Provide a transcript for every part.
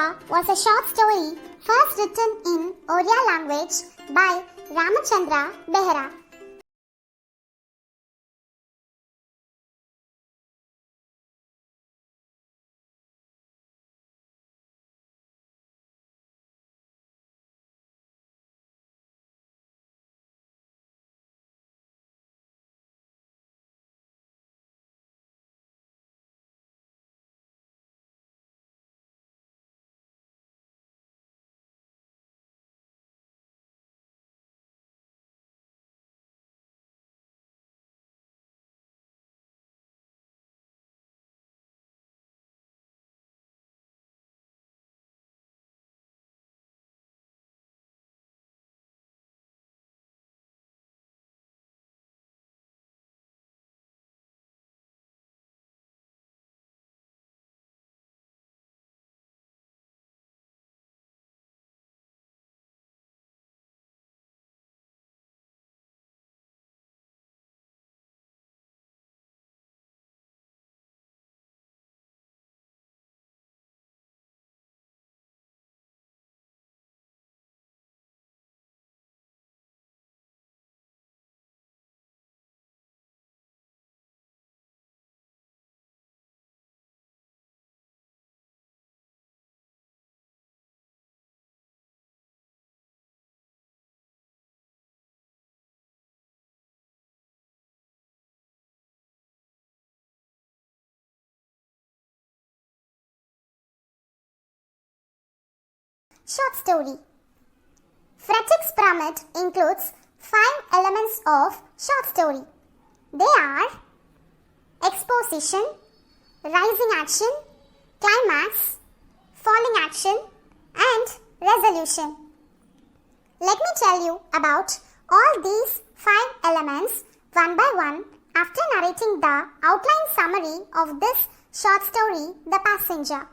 Chandra was a short story first written in Odia language by Rama Chandra Behera. Short story. Freytag's pyramid includes 5 elements of short story. They are exposition, rising action, climax, falling action, and resolution. Let me tell you about all these 5 elements one by one after narrating the outline summary of this short story, The Passenger.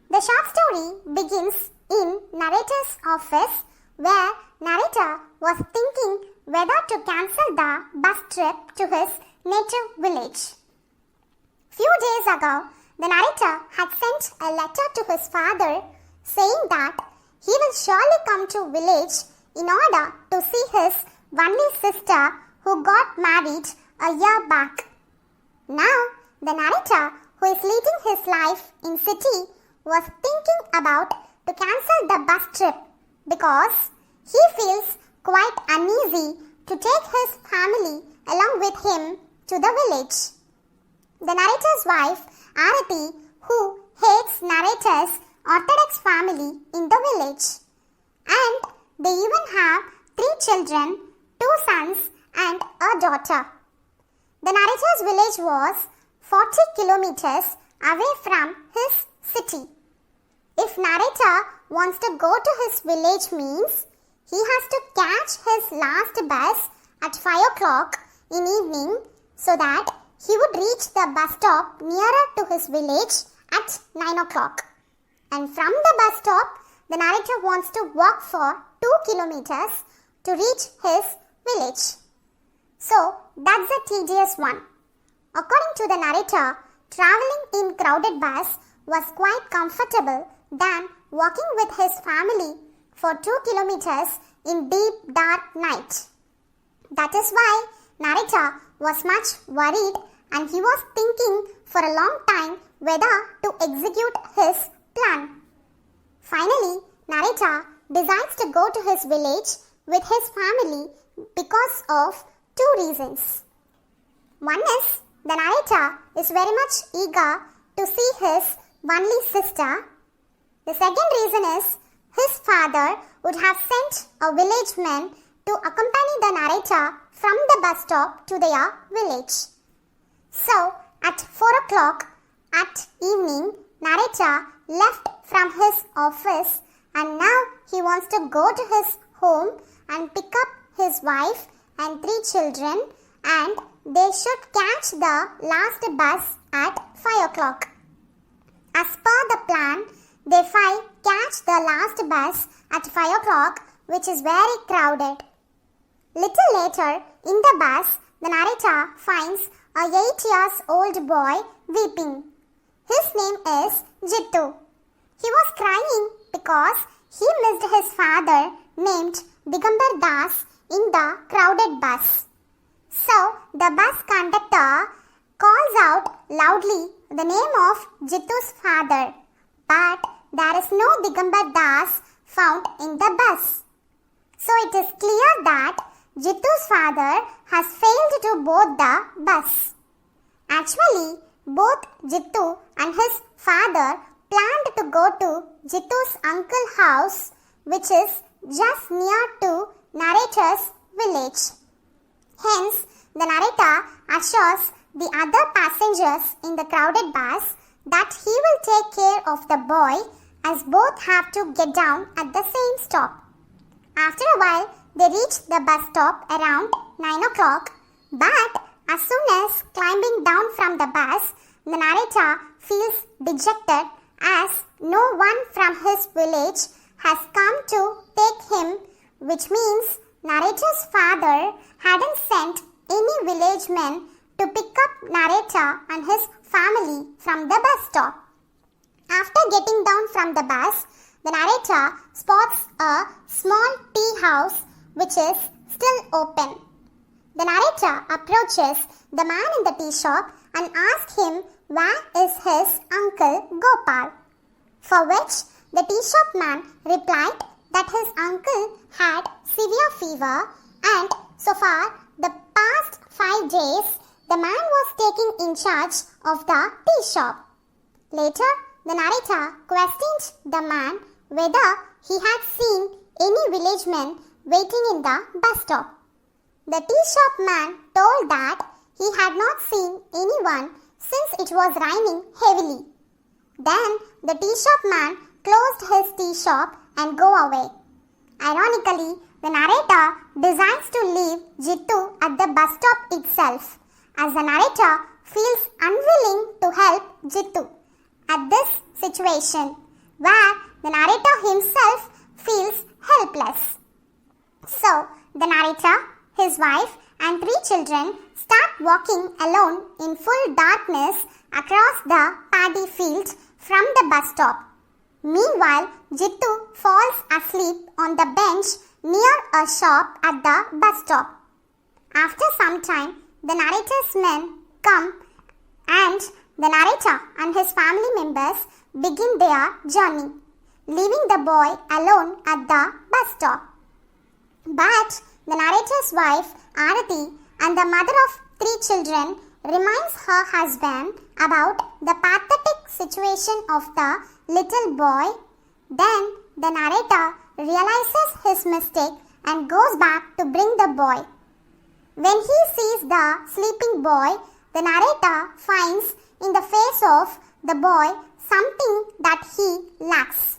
The short story begins in narrator's office, where narrator was thinking whether to cancel the bus trip to his native village. Few days ago, the narrator had sent a letter to his father saying that he will surely come to village in order to see his only sister who got married a year back. Now, the narrator, who is leading his life in city, was thinking about to cancel the bus trip because he feels quite uneasy to take his family along with him to the village. The narrator's wife, Arati, who hates narrator's Orthodox family in the village, and they even have 3 children, 2 sons and a daughter. The narrator's village was 40 kilometers away from his city. If narrator wants to go to his village means he has to catch his last bus at 5 o'clock in evening so that he would reach the bus stop nearer to his village at 9 o'clock. And from the bus stop, the narrator wants to walk for 2 kilometers to reach his village. So that's a tedious one. According to the narrator, traveling in crowded bus was quite comfortable than walking with his family for 2 kilometers in deep dark night. That is why narrator was much worried and he was thinking for a long time whether to execute his plan. Finally, narrator decides to go to his village with his family because of 2 reasons. One is the narrator is very much eager to see his only sister. The second reason is his father would have sent a village man to accompany the narrator from the bus stop to their village. So, at 4 o'clock at evening, narrator left from his office and now he wants to go to his home and pick up his wife and 3 children, and they should catch the last bus at 5 o'clock. As per the plan, they 5 catch the last bus at 5 o'clock, which is very crowded. Little later, in the bus, the narrator finds a 8-year-old boy weeping. His name is Jittu. He was crying because he missed his father named Digambar Das in the crowded bus. So the bus conductor calls out loudly the name of Jitu's father, but there is no Digambar Das found in the bus. So it is clear that Jitu's father has failed to board the bus. Actually, both Jitu and his father planned to go to Jitu's uncle's house, which is just near to narrator's village. Hence, the narrator assures the other passengers in the crowded bus that he will take care of the boy as both have to get down at the same stop. After a while, they reach the bus stop around 9 o'clock, but as soon as climbing down from the bus, the narrator feels dejected as no one from his village has come to take him, which means narrator's father hadn't sent any village men to pick up narrator and his family from the bus stop. After getting down from the bus, the narrator spots a small tea house which is still open. The narrator approaches the man in the tea shop and asks him where is his uncle Gopal, for which the tea shop man replied that his uncle had severe fever and so far the past 5 days the man was taking in charge of the tea shop. Later, the narrator questioned the man whether he had seen any village men waiting in the bus stop. The tea shop man told that he had not seen anyone since it was raining heavily. Then the tea shop man closed his tea shop and go away. Ironically, the narrator decides to leave Jitu at the bus stop itself, as the narrator feels unwilling to help Jitu at this situation, where the narrator himself feels helpless. So, the narrator, his wife and 3 children start walking alone in full darkness across the paddy fields from the bus stop. Meanwhile, Jitu falls asleep on the bench near a shop at the bus stop. After some time, the narrator's men come and the narrator and his family members begin their journey, leaving the boy alone at the bus stop. But the narrator's wife, Arati, and the mother of 3 children reminds her husband about the pathetic situation of the little boy. Then the narrator realizes his mistake and goes back to bring the boy. When he sees the sleeping boy, the narrator finds in the face of the boy something that he lacks.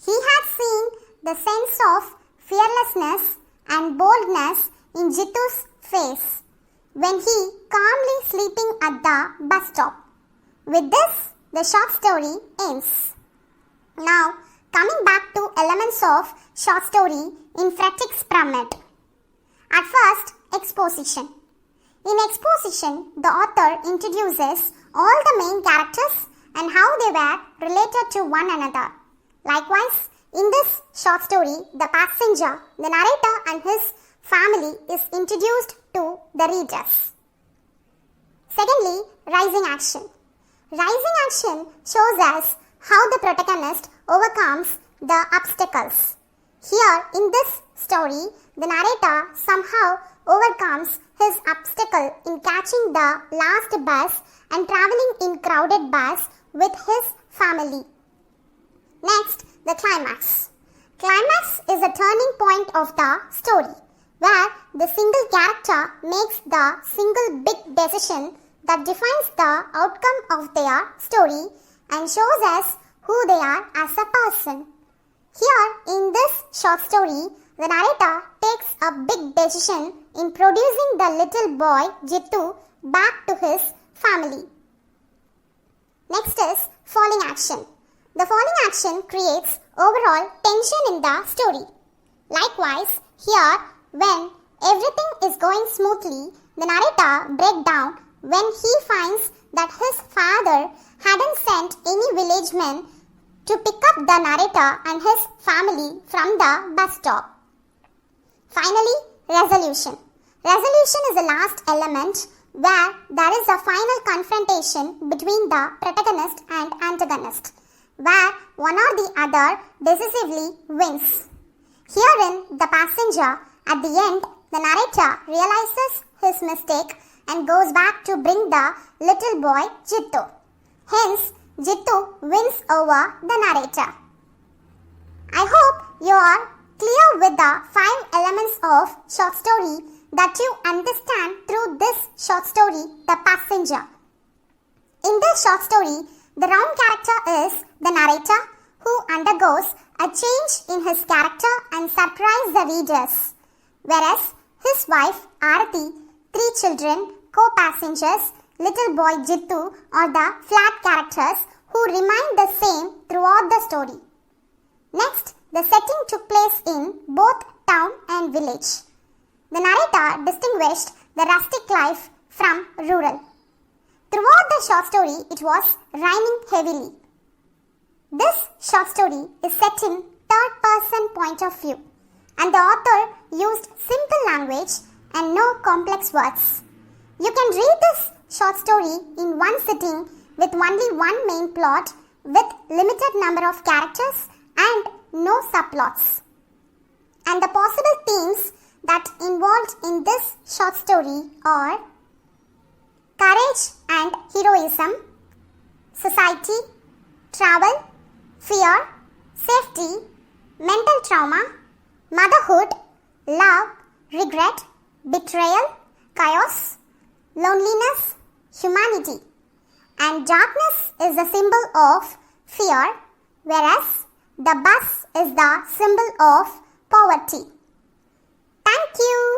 He had seen the sense of fearlessness and boldness in Jitu's face when he calmly sleeping at the bus stop. With this, the short story ends. Now, coming back to elements of short story in Freytag's pyramid. At first, exposition. In exposition, the author introduces all the main characters and how they were related to one another. Likewise, in this short story, the passenger, the narrator and his family is introduced to the readers. Secondly, rising action. Rising action shows us how the protagonist overcomes the obstacles. Here in this story, the narrator somehow overcomes his obstacle in catching the last bus and traveling in crowded bus with his family. Next, the climax. Climax is a turning point of the story, where the single character makes the single big decision that defines the outcome of their story and shows us who they are as a person. Here in this short story, the narrator takes a big decision in producing the little boy Jitu back to his family. Next is falling action. The falling action creates overall tension in the story. Likewise, here when everything is going smoothly, the narrator breaks down when he finds that his father hadn't sent any village men to pick up the narrator and his family from the bus stop. Finally, resolution. Resolution is the last element where there is a final confrontation between the protagonist and antagonist, where one or the other decisively wins. Herein, the passenger, at the end, the narrator realizes his mistake and goes back to bring the little boy Jittu. Hence, Jittu wins over the narrator. I hope you are clear with the 5 elements of short story that you understand through this short story, The Passenger. In this short story, the round character is the narrator who undergoes a change in his character and surprise the readers, whereas his wife Arati, 3 children, co-passengers, little boy Jittu are the flat characters who remain the same throughout the story. Next, the setting took place in both town and village. The narrator distinguished the rustic life from rural. Throughout the short story, it was raining heavily. This short story is set in third-person point of view, and the author used simple language and no complex words. You can read this short story in one sitting with only one main plot with limited number of characters and no subplots. And the possible themes that involved in this short story are courage and heroism, society, travel, fear, safety, mental trauma, motherhood, love, regret, betrayal, chaos, loneliness, humanity. And darkness is the symbol of fear, whereas the bus is the symbol of poverty. Thank you.